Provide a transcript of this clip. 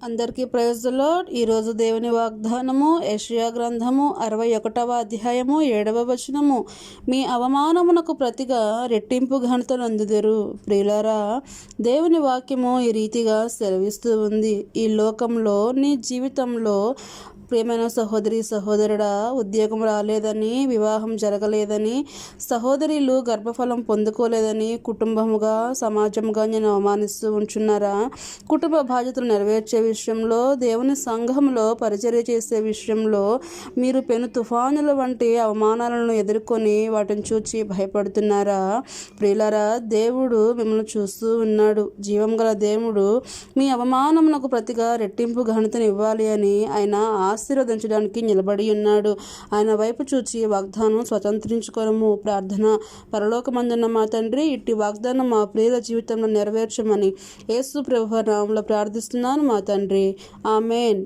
అందరికీ praise the lord. ఈరోజు దేవుని వాగ్దానము యెషయా గ్రంథము 61వ అధ్యాయము 7వ వచనము. మీ అవమానమునకు ప్రతిగా రెట్టింపు ఘనత నందుదురు. ప్రియులారా, దేవుని వాక్యము ఈ రీతిగా సెలవిస్తూ ఉంది. ఈ లోకంలో నీ జీవితంలో ప్రియమైన సహోదరి సహోదరుడా, ఉద్యోగం రాలేదని, వివాహం జరగలేదని, సహోదరులు గర్భఫలం పొందుకోలేదని కుటుంబముగా సమాజంగా నేను అవమానిస్తూ ఉంచున్నారా? కుటుంబ బాధ్యతలు నెరవేర్చే విషయంలో, దేవుని సంఘంలో పరిచర్య చేసే విషయంలో మీరు పెను తుఫానుల వంటి అవమానాలను ఎదుర్కొని వాటిని చూచి భయపడుతున్నారా? ప్రియులారా, దేవుడు మిమ్మల్ని చూస్తూ ఉన్నాడు. జీవం గల దేవుడు మీ అవమానమునకు ప్రతిగా రెట్టింపు ఘనతను ఇవ్వాలి అని ఆయన ఆశీర్వదించడానికి నిలబడి ఉన్నాడు. ఆయన వైపు చూచి వాగ్దానం స్వతంత్రించుకోవడము. ప్రార్థన. పరలోకమందున్న మా తండ్రి, ఇట్టి వాగ్దానం మా ప్రియుల జీవితంలో నెరవేర్చమని యేసు ప్రభువు నామములో ప్రార్థిస్తున్నాను మా తండ్రి. ఆమేన్.